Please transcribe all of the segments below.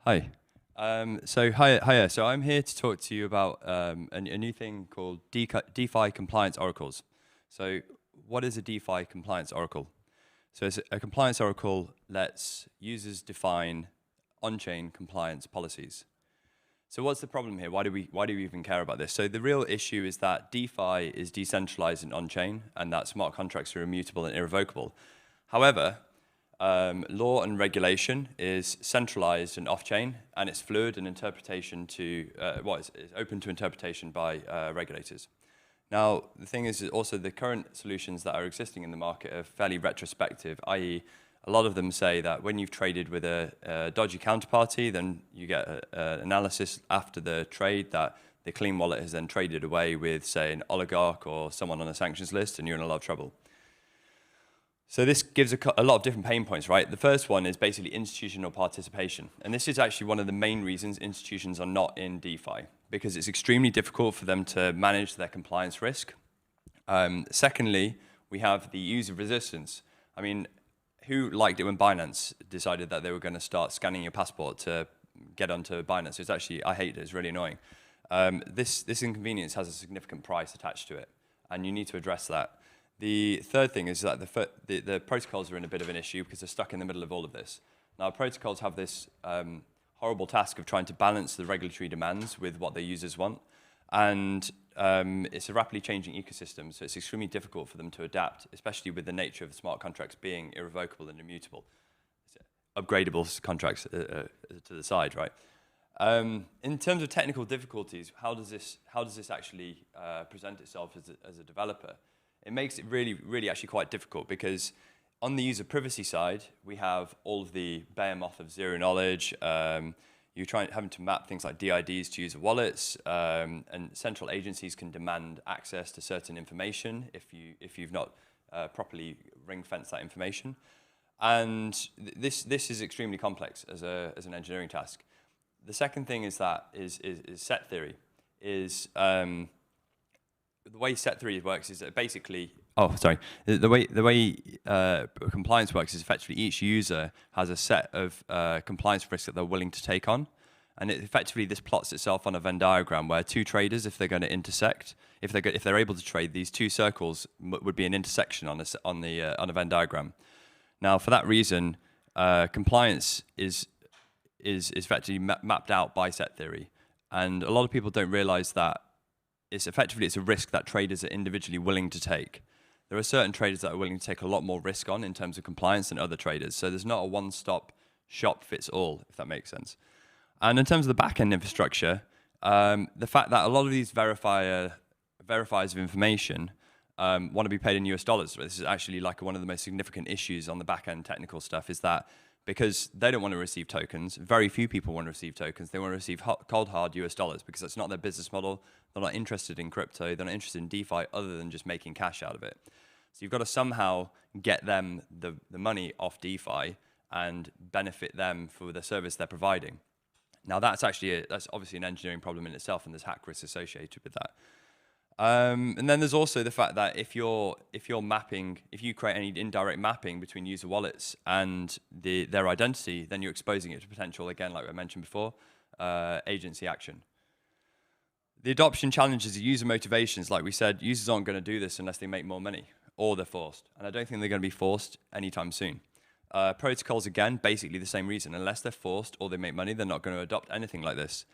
Hi. Hiya. So I'm here to talk to you about a new thing called DeFi compliance oracles. So what is a DeFi compliance oracle? So a compliance oracle lets users define on-chain compliance policies. So what's the problem here? Why do we even care about this? So the real issue is that DeFi is decentralized and on-chain, and that smart contracts are immutable and irrevocable. However, law and regulation is centralized and off-chain, and it's fluid and interpretation to it's open to interpretation by regulators. Now, the thing is also the current solutions that are existing in the market are fairly retrospective, i.e., a lot of them say that when you've traded with a dodgy counterparty, then you get an analysis after the trade that the clean wallet has then traded away with, say, an oligarch or someone on a sanctions list, and you're in a lot of trouble. So this gives a lot of different pain points, right? The first one is basically institutional participation. And this is actually one of the main reasons institutions are not in DeFi, because it's extremely difficult for them to manage their compliance risk. Secondly, we have the user resistance. I mean, who liked it when Binance decided that they were going to start scanning your passport to get onto Binance? It's actually, I hate it, it's really annoying. This inconvenience has a significant price attached to it, and you need to address that. The third thing is that the protocols are in a bit of an issue because they're stuck in the middle of all of this. Now, protocols have this horrible task of trying to balance the regulatory demands with what their users want. And it's a rapidly changing ecosystem, so it's extremely difficult for them to adapt, especially with the nature of smart contracts being irrevocable and immutable. Upgradable contracts to the side, right? In terms of technical difficulties, how does this actually present itself as a developer? It makes it really actually quite difficult because on the user privacy side, we have all of the behemoth of zero knowledge. You're having to map things like DIDs to user wallets, and central agencies can demand access to certain information if you've not properly ring-fenced that information. And this is extremely complex as an engineering task. The second thing is set theory. The way set theory works is that basically, the way compliance works is effectively each user has a set of compliance risks that they're willing to take on, and this plots itself on a Venn diagram where two traders, if they're going to intersect, if they're able to trade, these two circles would be an intersection on a Venn diagram. Now, for that reason, compliance is effectively mapped out by set theory, and a lot of people don't realize that it's a risk that traders are individually willing to take. There are certain traders that are willing to take a lot more risk on in terms of compliance than other traders. So there's not a one-stop shop fits all, if that makes sense. And in terms of the back-end infrastructure, the fact that a lot of these verifiers of information want to be paid in US dollars. This is actually like one of the most significant issues on the back-end technical stuff, is that because they don't want to receive tokens, very few people want to receive tokens. They want to receive cold, hard US dollars because that's not their business model. They're not interested in crypto. They're not interested in DeFi other than just making cash out of it. So you've got to somehow get them the money off DeFi and benefit them for the service they're providing. Now that's obviously an engineering problem in itself, and there's hack risks associated with that. And then there's also the fact that if you create any indirect mapping between user wallets and their identity, then you're exposing it to potential, again, like I mentioned before, agency action. The adoption challenges are user motivations. Like we said, users aren't going to do this unless they make more money, or they're forced. And I don't think they're going to be forced anytime soon. Protocols, again, basically the same reason. Unless they're forced or they make money, they're not going to adopt anything like this.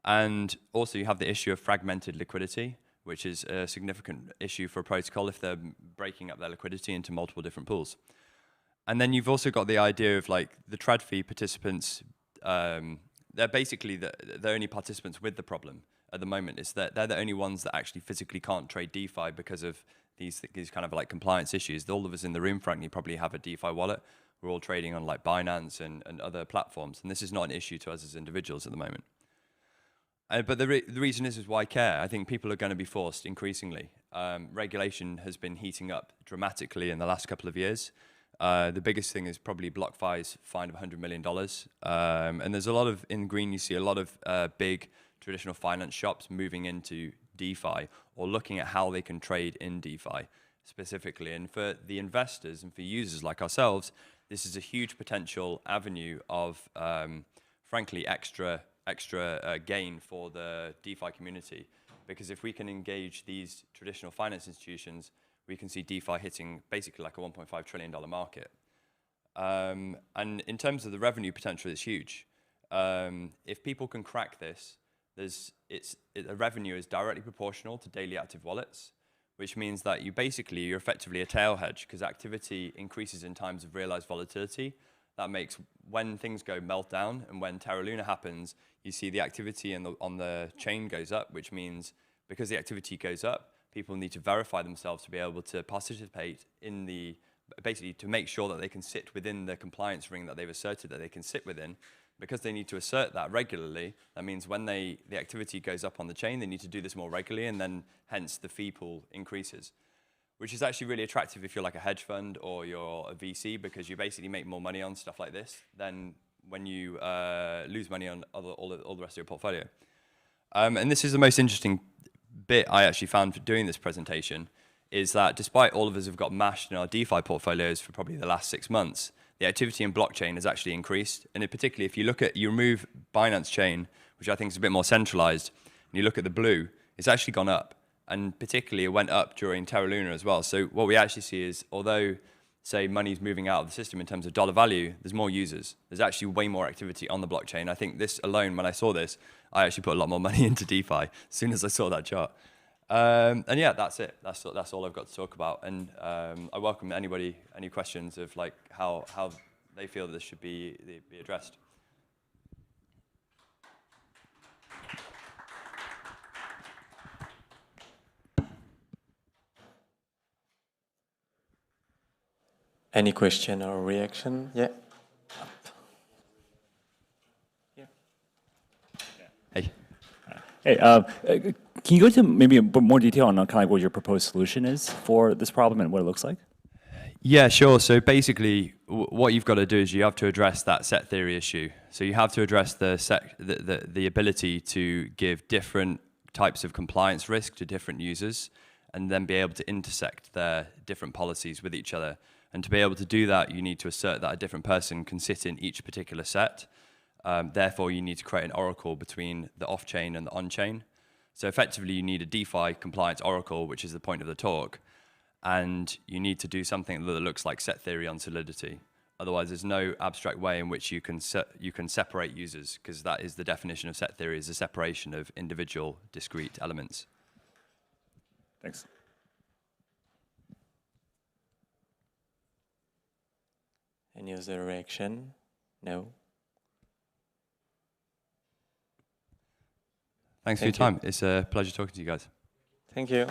And also you have the issue of fragmented liquidity, which is a significant issue for a protocol if they're breaking up their liquidity into multiple different pools. And then you've also got the idea of like the trad fee participants. They're basically the only participants with the problem at the moment. Is that they're the only ones that actually physically can't trade DeFi because of these kind of like compliance issues. All of us in the room, frankly, probably have a DeFi wallet. We're all trading on like Binance and other platforms, and this is not an issue to us as individuals at the moment. But the reason is why care. I think people are going to be forced increasingly. Regulation has been heating up dramatically in the last couple of years. The biggest thing is probably BlockFi's fine of $100 million. And there's a lot of, in green, you see a lot of big traditional finance shops moving into DeFi or looking at how they can trade in DeFi specifically. And for the investors and for users like ourselves, this is a huge potential avenue of frankly, extra gain for the DeFi community. Because if we can engage these traditional finance institutions, we can see DeFi hitting basically like a $1.5 trillion market. And in terms of the revenue potential, it's huge. If people can crack this, the revenue is directly proportional to daily active wallets, which means that you're effectively a tail hedge because activity increases in times of realized volatility. That makes when things go meltdown and when Terra Luna happens, you see the activity on the chain goes up, which means because the activity goes up, people need to verify themselves to be able to participate in basically to make sure that they can sit within the compliance ring that they've asserted that they can sit within. Because they need to assert that regularly, that means when the activity goes up on the chain, they need to do this more regularly, and then hence the fee pool increases, which is actually really attractive if you're like a hedge fund or you're a VC, because you basically make more money on stuff like this than when you lose money on all the rest of your portfolio. And this is the most interesting bit I actually found for doing this presentation, is that despite all of us have got mashed in our DeFi portfolios for probably the last 6 months, the activity in blockchain has actually increased. And particularly if you remove Binance Chain, which I think is a bit more centralized, and you look at the blue, it's actually gone up. And particularly it went up during Terra Luna as well. So what we actually see is, although, say, money's moving out of the system in terms of dollar value, there's more users. There's actually way more activity on the blockchain. I think this alone, when I saw this, I actually put a lot more money into DeFi as soon as I saw that chart. And yeah, that's it. That's all I've got to talk about. And I welcome any questions of like how they feel that this should be addressed. Any question or reaction? Yeah. Hey. Hey, can you go into maybe a bit more detail on kind of like what your proposed solution is for this problem and what it looks like? Yeah, sure. So basically, what you've got to do is you have to address that set theory issue. So you have to address the ability to give different types of compliance risk to different users, and then be able to intersect their different policies with each other. And to be able to do that, you need to assert that a different person can sit in each particular set. Therefore, you need to create an oracle between the off-chain and the on-chain. So effectively, you need a DeFi compliance oracle, which is the point of the talk. And you need to do something that looks like set theory on Solidity. Otherwise, there's no abstract way in which you can separate users, because that is the definition of set theory, is the separation of individual discrete elements. Thanks. Any other reaction? No. Thanks for your time. It's a pleasure talking to you guys. Thank you.